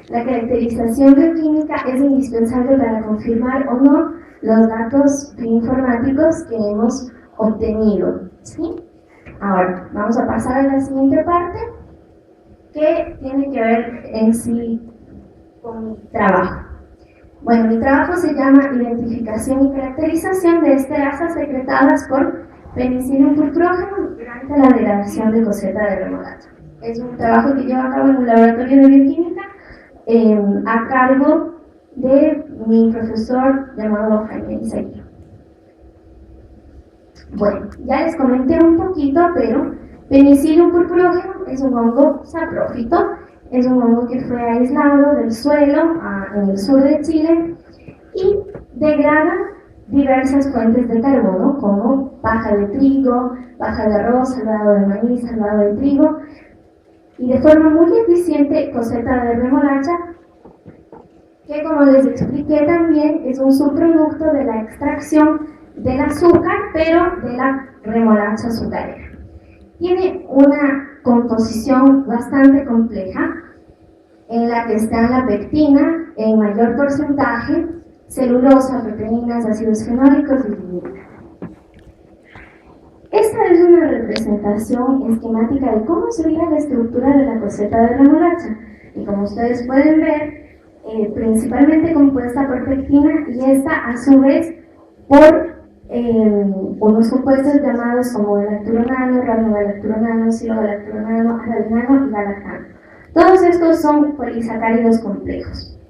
La caracterización bioquímica es indispensable para confirmar o no los datos bioinformáticos que hemos obtenido, ¿sí? Ahora, vamos a pasar a la siguiente parte, que tiene que ver en sí con mi trabajo. Bueno, mi trabajo se llama Identificación y Caracterización de esterasas secretadas por Penicillium purpurógeno durante la degradación de coseta de remolacha. Es un trabajo que llevo a cabo en un laboratorio de bioquímica a cargo de mi profesor llamado Jaime Izaguirre. Bueno, ya les comenté un poquito, pero Penicillium purpurógeno es un hongo saprófito, es un hongo que fue aislado del suelo en el sur de Chile y degrada diversas fuentes de carbono como paja de trigo, paja de arroz, salvado de maíz, salvado de trigo, y de forma muy eficiente coseta de remolacha, que como les expliqué también es un subproducto de la extracción del azúcar, pero de la remolacha azucarera. Tiene una composición bastante compleja en la que está la pectina en mayor porcentaje, celulosa, proteínas, ácidos fenólicos y lignina. Esta es una representación esquemática de cómo sería la estructura de la coseta de remolacha, y como ustedes pueden ver, principalmente compuesta por pectina, y esta a su vez por unos compuestos llamados como galacturonano, ranogalacturonano, silogalacturonano, arabinano y galactano. Todos estos son polisacáridos complejos.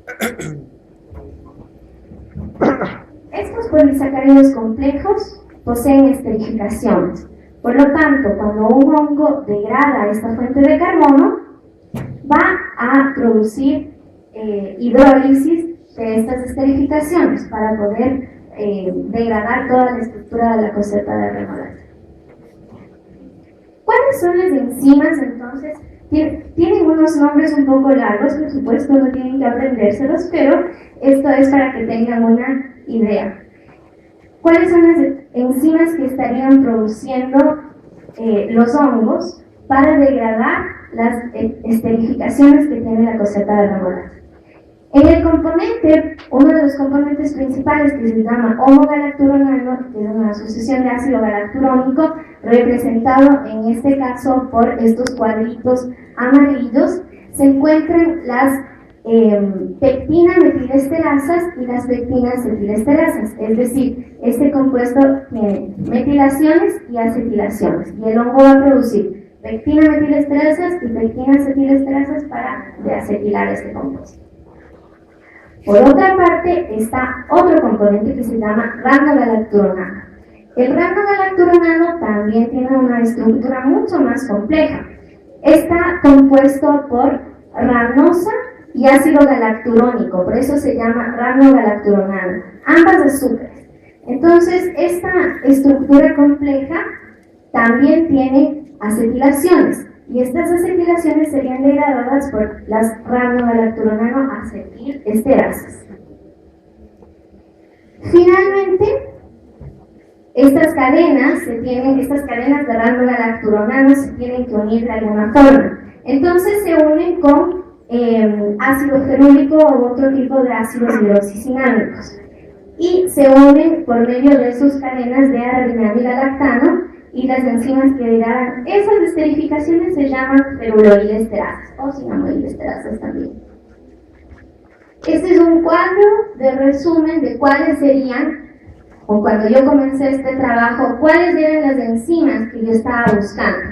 Estos polisacáridos complejos poseen esterificaciones. Por lo tanto, cuando un hongo degrada esta fuente de carbono, va a producir hidrólisis de estas esterificaciones para poder degradar toda la estructura de la coseta de remolacha. ¿Cuáles son las enzimas entonces? Tienen unos nombres un poco largos, por supuesto, no tienen que aprendérselos, pero esto es para que tengan una idea. ¿Cuáles son las enzimas que estarían produciendo los hongos para degradar las esterificaciones que tiene la coseta de remolacha? En el componente, uno de los componentes principales que se llama homogalacturonano, que es una asociación de ácido galacturónico, representado en este caso por estos cuadritos amarillos, se encuentran las pectina-metilesterasas y las pectina-acetilesterasas, es decir, este compuesto tiene metilaciones y acetilaciones, y el hongo va a producir pectina-metilesterasas y pectina-acetilesterasas para deacetilar este compuesto. Por otra parte, está otro componente que se llama ranogalacturonano. El ranogalacturonano también tiene una estructura mucho más compleja. Está compuesto por ranosa y ácido galacturónico, por eso se llama ranogalacturonano, ambas azúcares. Entonces, esta estructura compleja también tiene acetilaciones, y estas acetilaciones serían degradadas por las ranogalacturonano acetilesterasas. Finalmente, estas cadenas de ranogalacturonano se tienen que unir de alguna forma. Entonces se unen con ácido fenólico u otro tipo de ácidos hidroxicinámicos. Y se unen por medio de sus cadenas de arabinano y galactano, y las enzimas que degradan esas esterificaciones se llaman feruloilesterasas o cinamoilesterasas también. Este es un cuadro de resumen de cuáles serían, o cuando yo comencé este trabajo, cuáles eran las enzimas que yo estaba buscando.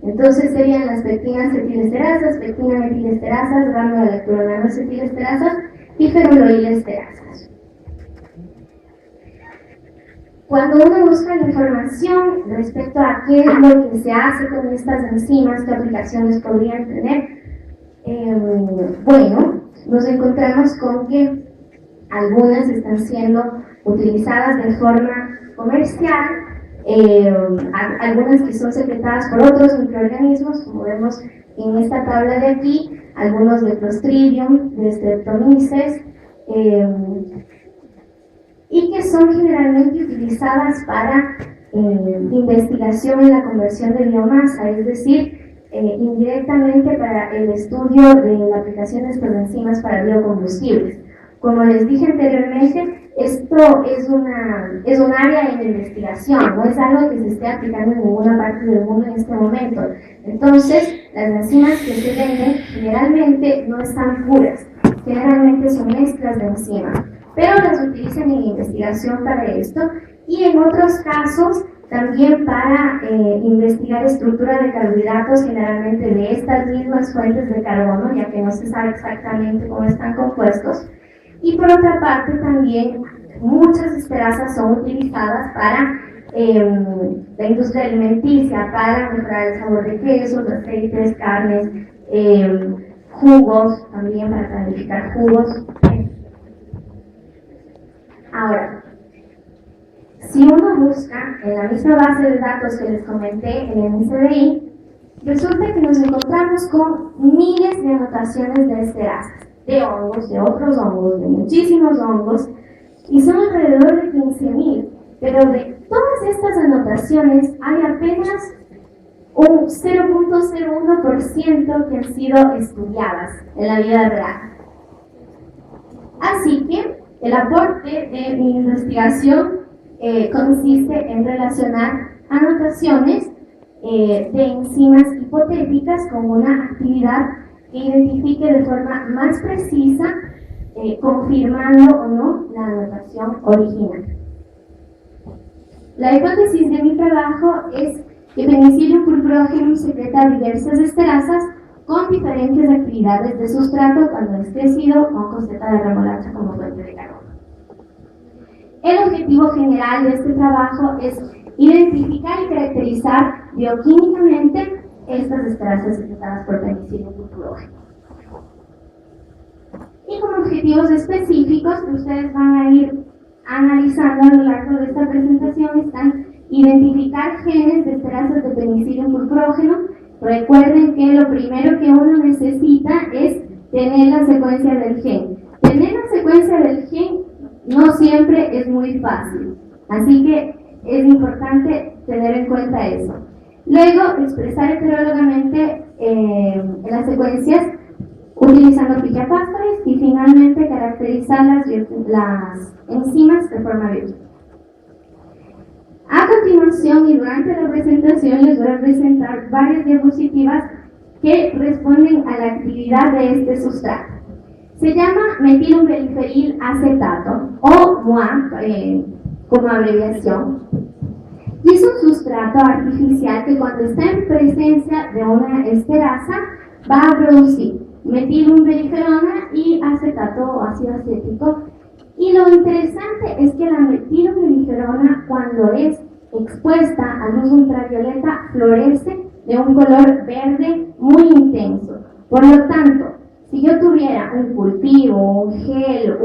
Entonces serían las pectina-acetilesterasas, pectina-metilesterasas, ranogalacturonano-acetilesterasas y feruloilesterasas. Cuando uno busca la información respecto a qué es lo que se hace con estas enzimas, qué aplicaciones podrían tener, bueno, nos encontramos con que algunas están siendo utilizadas de forma comercial, algunas que son secretadas por otros microorganismos, como vemos en esta tabla de aquí, algunos de Clostridium, de Streptomyces, y que son generalmente utilizadas para investigación en la conversión de biomasa, es decir, indirectamente para el estudio de la aplicación de estas enzimas para biocombustibles. Como les dije anteriormente, esto es un área en investigación, no es algo que se esté aplicando en ninguna parte del mundo en este momento. Entonces, las enzimas que se venden generalmente no están puras, generalmente son mezclas de enzimas, pero las utilizan en investigación para esto y en otros casos también para investigar estructura de carbohidratos, generalmente de estas mismas fuentes de carbono, ya que no se sabe exactamente cómo están compuestos. Y por otra parte también muchas esterasas son utilizadas para la industria alimenticia, para mejorar el sabor de quesos, aceites, carnes, jugos, también para clarificar jugos. Ahora, si uno busca en la misma base de datos que les comenté en el NCBI, resulta que nos encontramos con miles de anotaciones de esterasas, de hongos, de otros hongos, de muchísimos hongos, y son alrededor de 15.000, pero de todas estas anotaciones hay apenas un 0.01% que han sido estudiadas en la vida real. Así que el aporte de mi investigación consiste en relacionar anotaciones de enzimas hipotéticas con una actividad que identifique de forma más precisa, confirmando o no la anotación original. La hipótesis de mi trabajo es que Penicillium purpurogenum secreta diversas esterasas con diferentes actividades de sustrato cuando es crecido con coseta de remolacha como fuente de carbono. El objetivo general de este trabajo es identificar y caracterizar bioquímicamente estas esterasas secretadas por Penicillium purpurogenum. Y como objetivos específicos que ustedes van a ir analizando a lo largo de esta presentación están identificar genes de esterasas de Penicillium purpurogenum. Recuerden que lo primero que uno necesita es tener la secuencia del gen. Tener la secuencia del gen no siempre es muy fácil, así que es importante tener en cuenta eso. Luego, expresar heterológicamente las secuencias utilizando pillapástores y finalmente caracterizar las enzimas de forma biológica. A continuación y durante la presentación les voy a presentar varias diapositivas que responden a la actividad de este sustrato. Se llama metilumbiliferil acetato o MOA como abreviación. Y es un sustrato artificial que cuando está en presencia de una esterasa va a producir metilumbiliferona y acetato o ácido acético. Y lo interesante es que la metilumbiliferona, cuando es expuesta a luz ultravioleta, florece de un color verde muy intenso. Por lo tanto, si yo tuviera un cultivo, un gel,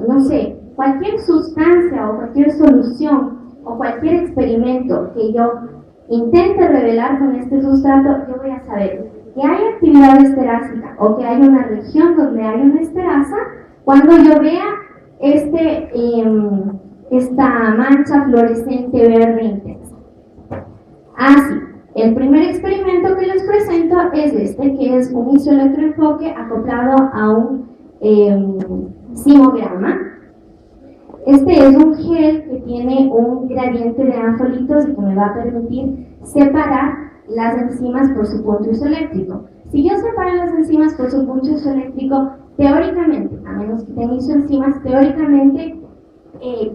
no sé, cualquier sustancia o cualquier solución o cualquier experimento que yo intente revelar con este sustrato, yo voy a saber que hay actividad esterásica o que hay una región donde hay una esterasa cuando yo vea esta mancha fluorescente verde intensa. Así, el primer experimento que les presento es este, que es un isoelectroenfoque acoplado a un simograma. Este es un gel que tiene un gradiente de anfolitos y que me va a permitir separar las enzimas por su punto isoeléctrico. Si yo separo las enzimas por su punto isoeléctrico, teóricamente, a menos que tenga isoenzimas, teóricamente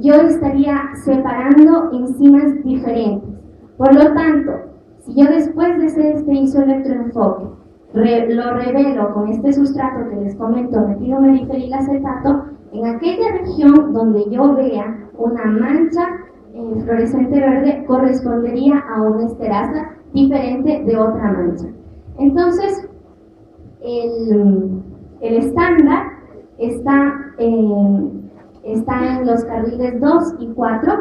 yo estaría separando enzimas diferentes. Por lo tanto, si yo después de hacer este isoelectroenfoque lo revelo con este sustrato que les comento, metilumbiliferil acetato, en aquella región donde yo vea una mancha fluorescente verde correspondería a una esterasa diferente de otra mancha. Entonces, el estándar está en los carriles 2 y 4,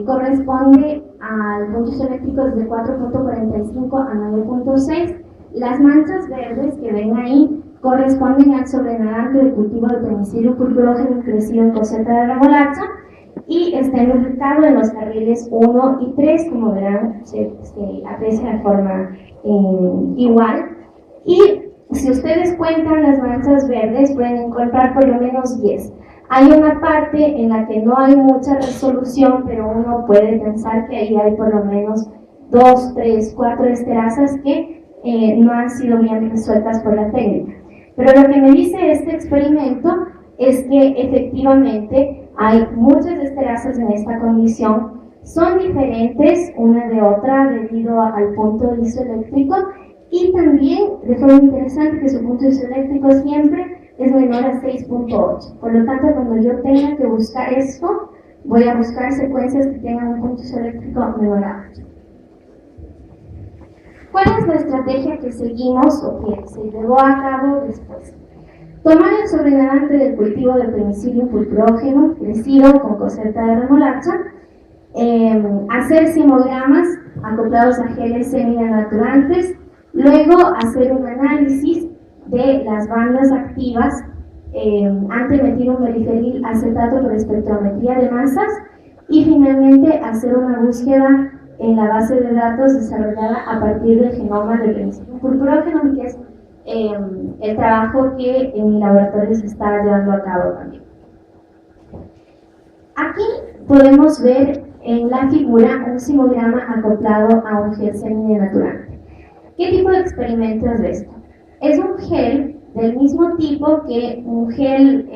corresponde al punto isoeléctrico desde 4.45 a 9.6. Las manchas verdes que ven ahí corresponden al sobrenadante de cultivo de Penicillium purpurogenum crecido en coseta de remolacha, y está ubicado en los carriles 1 y 3, como verán, se aprecia de forma igual. Y si ustedes cuentan las manchas verdes, pueden encontrar por lo menos 10. Hay una parte en la que no hay mucha resolución, pero uno puede pensar que ahí hay por lo menos 2, 3, 4 esterazas que no han sido bien resueltas por la técnica. Pero lo que me dice este experimento es que efectivamente hay muchas esterazas en esta condición, son diferentes una de otra debido al punto isoeléctrico y también, de forma interesante, que su punto isoeléctrico siempre es menor a 6.8. Por lo tanto, cuando yo tenga que buscar esto, voy a buscar secuencias que tengan un punto isoeléctrico menor a 8. ¿Cuál es la estrategia que seguimos o que se llevó a cabo después? Tomar el sobrenadante del cultivo de Penicillium purpurógeno crecido con coseta de remolacha, hacer simogramas acoplados a geles semidenaturantes, luego hacer un análisis de las bandas activas antimetilumeriferil acetato por espectrometría de masas y finalmente hacer una búsqueda en la base de datos desarrollada a partir del genoma de Penicillium purpurógeno, que es el trabajo que en mi laboratorio se está llevando a cabo también. Aquí podemos ver en la figura un simograma acoplado a un gel semidenaturante. ¿Qué tipo de experimento es esto? Es un gel del mismo tipo que un gel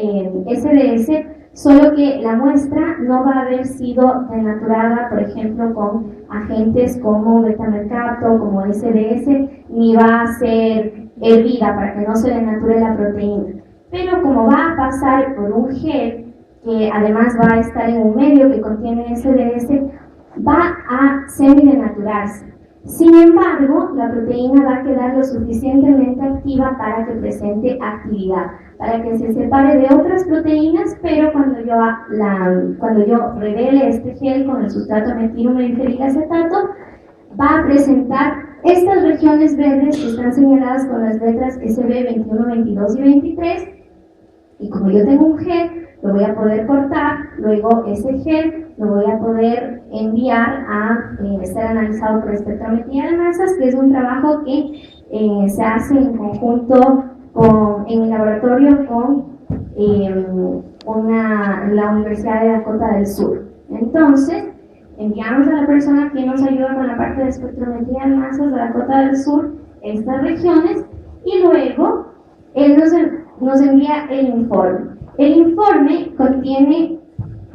SDS, solo que la muestra no va a haber sido denaturada, por ejemplo, con agentes como betamercato, como SDS, ni va a ser hervida para que no se denature la proteína. Pero como va a pasar por un gel que además va a estar en un medio que contiene SDS, va a semidenaturarse. Sin embargo, la proteína va a quedar lo suficientemente activa para que presente actividad, para que se separe de otras proteínas, pero cuando yo revele este gel con el sustrato metilumeriferil acetato, va a presentar estas regiones verdes que están señaladas con las letras SB 21, 22 y 23, y como yo tengo un gel, lo voy a poder cortar, luego ese gel lo voy a poder enviar a ser analizado por espectrometría de masas, que es un trabajo que se hace en conjunto en mi laboratorio con la Universidad de Dakota del Sur. Entonces, enviamos a la persona que nos ayuda con la parte de espectrometría de masas de Dakota del Sur estas regiones y luego él nos envía el informe. El informe contiene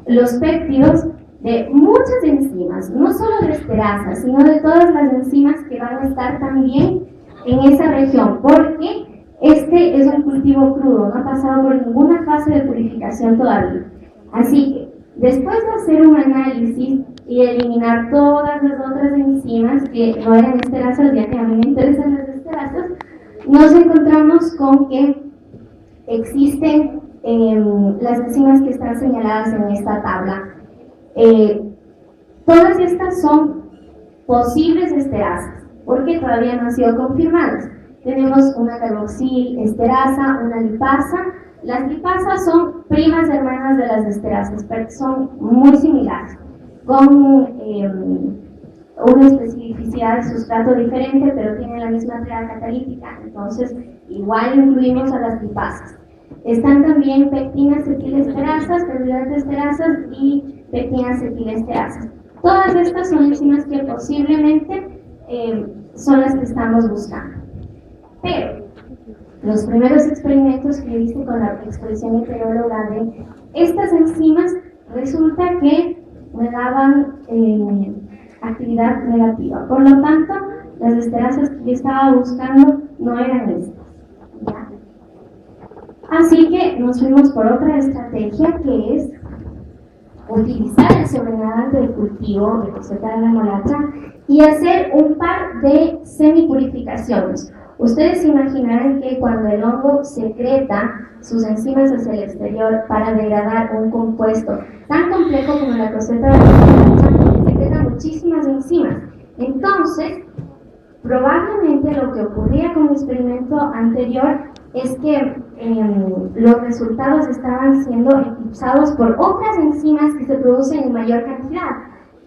los péptidos de muchas enzimas, no solo de esterasas, sino de todas las enzimas que van a estar también en esa región, porque este es un cultivo crudo, no ha pasado por ninguna fase de purificación todavía. Así que, después de hacer un análisis y eliminar todas las otras enzimas que no eran esterasas, ya que a mí me interesan las esterasas, nos encontramos con que existen las enzimas que están señaladas en esta tabla. Todas estas son posibles esterasas, porque todavía no han sido confirmadas. Tenemos una carboxil esterasa, una lipasa. Las lipasas son primas hermanas de las esterasas, pero son muy similares, con una especificidad de sustrato diferente, pero tienen la misma triada catalítica, entonces igual incluimos a las lipasas. Están también pectinas etilesterasas, esterasas y pectinas etilesterasas. Todas estas son enzimas que posiblemente son las que estamos buscando. Pero los primeros experimentos que hice con la expresión heteróloga de estas enzimas, resulta que me daban actividad negativa. Por lo tanto, las esterasas que yo estaba buscando no eran estas. ¿Ya? Así que nos fuimos por otra estrategia, que es utilizar el sobrenadante de cultivo de coseta de remolacha y hacer un par de semipurificaciones. Ustedes se imaginarán que cuando el hongo secreta sus enzimas hacia el exterior para degradar un compuesto tan complejo como la coseta de remolacha, secreta muchísimas enzimas. Entonces, probablemente lo que ocurría con mi experimento anterior es que los resultados estaban siendo eclipsados por otras enzimas que se producen en mayor cantidad,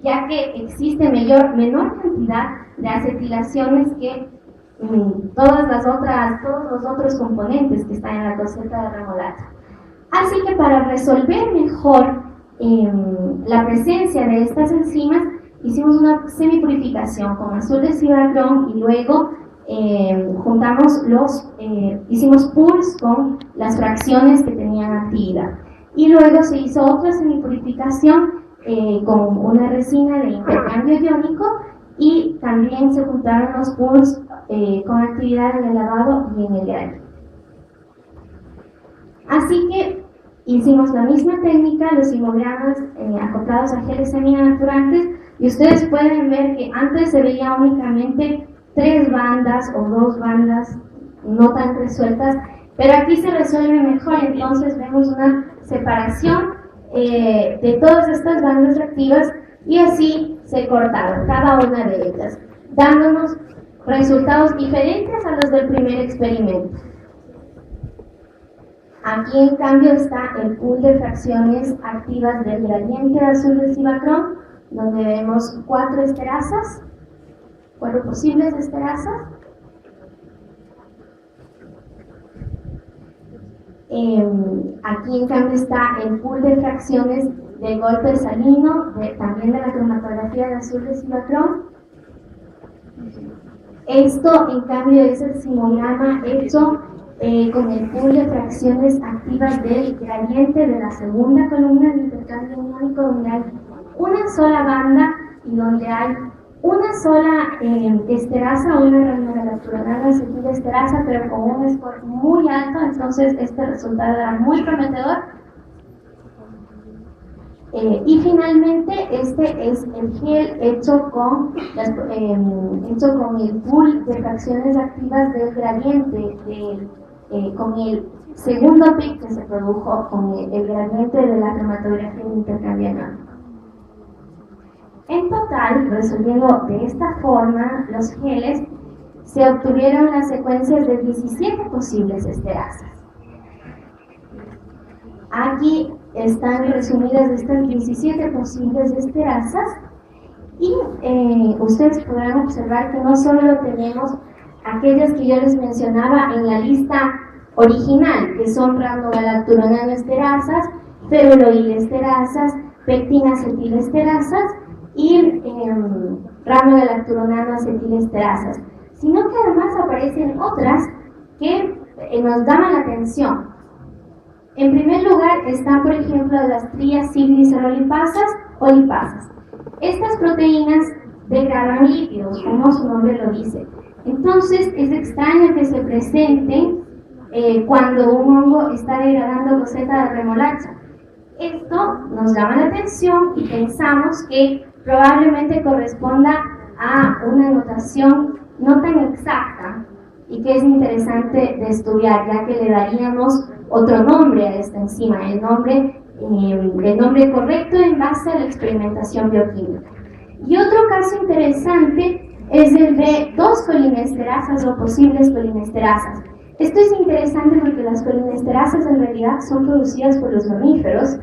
ya que existe menor cantidad de acetilaciones que todos los otros componentes que están en la coseta de remolacha. Así que para resolver mejor la presencia de estas enzimas, hicimos una semipurificación con azul de cibarrón y luego hicimos pools con las fracciones que tenían actividad. Y luego se hizo otra semipurificación con una resina de intercambio iónico y también se juntaron los pools con actividad en el lavado y en el grano. Así que hicimos la misma técnica, los simogramas acoplados a geles seminaturantes, y ustedes pueden ver que antes se veía únicamente 3 bandas o 2 bandas no tan resueltas, pero aquí se resuelve mejor, entonces vemos una separación de todas estas bandas activas y así se cortaron cada una de ellas, dándonos resultados diferentes a los del primer experimento. Aquí en cambio está el pool de fracciones activas del gradiente de azul de cibarrón, donde vemos 4 posibles esterazas. Aquí en cambio está el pool de fracciones del golpe salino, también de la cromatografía de azul de cibarrón. Esto en cambio es el simograma hecho con el pool de fracciones activas del gradiente de la segunda columna de intercambio iónico, donde hay una sola banda y donde hay una sola esterasa, una ranolacturonana acetilesterasa, pero con un score muy alto, entonces este resultado era muy prometedor. Y finalmente este es el gel hecho con el pool de fracciones activas del gradiente, con el segundo pic que se produjo con el gradiente de la cromatografía de intercambio iónico. En total, resolviendo de esta forma los geles, se obtuvieron las secuencias de 17 posibles esterasas. Aquí están resumidas estas 17 posibles esterasas y ustedes podrán observar que no solo tenemos aquellas que yo les mencionaba en la lista original, que son ranogalacturonanoesterasas, feruloilesterasas, pectinacetilesterazas y ranogalacturonanoacetilesterasas, sino que además aparecen otras que nos llaman la atención. En primer lugar están, por ejemplo, las triacilglicerolipasas o lipasas. Estas proteínas degradan lípidos, como su nombre lo dice. Entonces es extraño que se presenten cuando un hongo está degradando coseta de remolacha. Esto nos llama la atención y pensamos que probablemente corresponda a una notación no tan exacta y que es interesante de estudiar, ya que le daríamos otro nombre a esta enzima, el nombre correcto en base a la experimentación bioquímica. Y otro caso interesante es el de 2 colinesterasas o posibles colinesterasas. Esto es interesante porque las colinesterasas en realidad son producidas por los mamíferos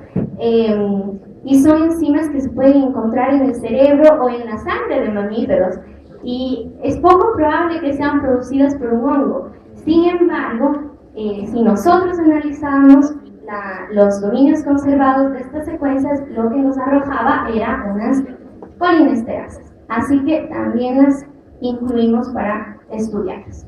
y son enzimas que se pueden encontrar en el cerebro o en la sangre de mamíferos, y es poco probable que sean producidas por un hongo. Sin embargo, si nosotros analizamos los dominios conservados de estas secuencias, lo que nos arrojaba eran unas colinesterasas. Así que también las incluimos para estudiarlas.